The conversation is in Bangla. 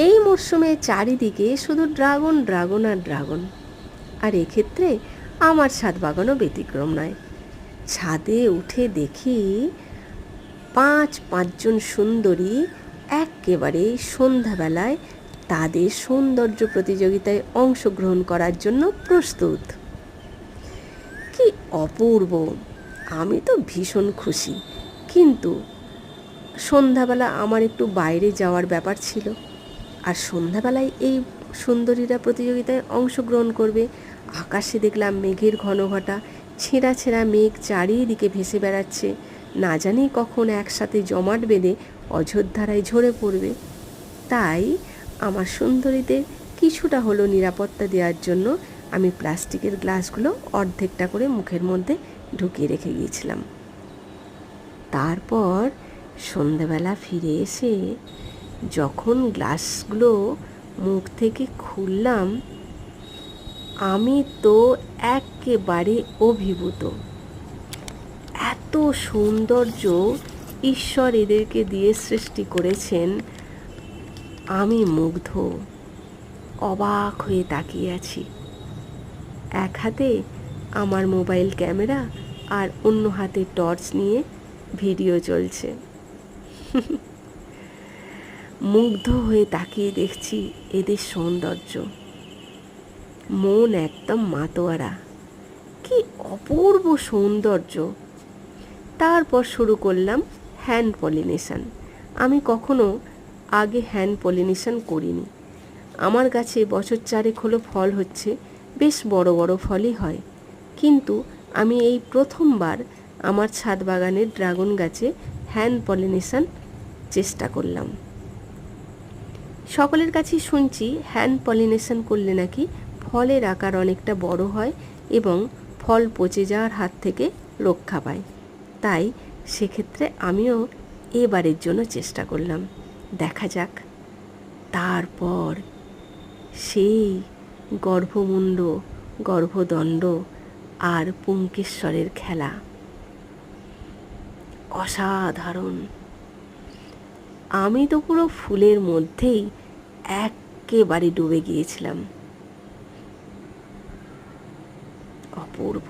এই মরশুমে চারিদিকে শুধু ড্রাগন ড্রাগন আর ড্রাগন। আর এক্ষেত্রে আমার ছাদ বাগানও ব্যতিক্রম নয়। ছাদে উঠে দেখি পাঁচজন সুন্দরী একেবারে সন্ধ্যাবেলায় তাদের সৌন্দর্য প্রতিযোগিতায় অংশগ্রহণ করার জন্য প্রস্তুত। কি অপূর্ব! আমি তো ভীষণ খুশি, কিন্তু সন্ধ্যাবেলা আমার একটু বাইরে যাওয়ার ব্যাপার ছিল। আর সন্ধ্যাবেলায় এই সুন্দরীরা প্রতিযোগিতায় অংশগ্রহণ করবে। আকাশে দেখলাম মেঘের ঘন ঘটা, ছেঁড়া ছেঁড়া মেঘ চারিদিকে ভেসে বেড়াচ্ছে। না জানি কখন একসাথে জমাট বেঁধে অযোধ্যারায় ঝরে পড়বে। তাই আমার সুন্দরীদের কিছুটা হলো নিরাপত্তা দেওয়ার জন্য আমি প্লাস্টিকের গ্লাসগুলো অর্ধেকটা করে মুখের মধ্যে ঢুকিয়ে রেখে গিয়েছিলাম। তারপর সন্ধ্যাবেলা ফিরে এসে যখন গ্লাসগুলো মুখ থেকে খুললাম, আমি তো একেবারে অভিভূত। এত সৌন্দর্য ঈশ্বর এদেরকে দিয়ে সৃষ্টি করেছেন, আমি মুগ্ধ, অবাক হয়ে তাকিয়ে আছি। এক হাতে আমার মোবাইল ক্যামেরা আর অন্য হাতে টর্চ নিয়ে ভিডিও চলছে। মুগ্ধ হয়ে তাকিয়ে দেখছি এদের সৌন্দর্য। মন একদম মাতোয়ারা। কি অপূর্ব সৌন্দর্য! তারপর শুরু করলাম হ্যান্ড পলিনেশন। আমি কখনো আগে হ্যান্ড পলিনেশন করিনি। আমার গাছে বছর 4 হলো ফল হচ্ছে, বেশ বড় বড় ফলই হয়, কিন্তু আমি এই প্রথমবার আমার ছাদ বাগানের ড্রাগন গাছে হ্যান্ড পলিনেশন চেষ্টা করলাম। সকলের কাছেই শুনছি হ্যান্ড পলিনেশন করলে নাকি ফলের আকার অনেকটা বড় হয় এবং ফল পচে যাওয়ার হাত থেকে রক্ষা পায়। তাই সেক্ষেত্রে আমিও এবারের জন্য চেষ্টা করলাম, দেখা যাক। তারপর সেই গর্ভমুণ্ড, গর্ভদণ্ড আর পুংকেশ্বরের খেলা অসাধারণ। আমি তো পুরো ফুলের মধ্যেই একেবারে ডুবে গিয়েছিলাম। অপূর্ব।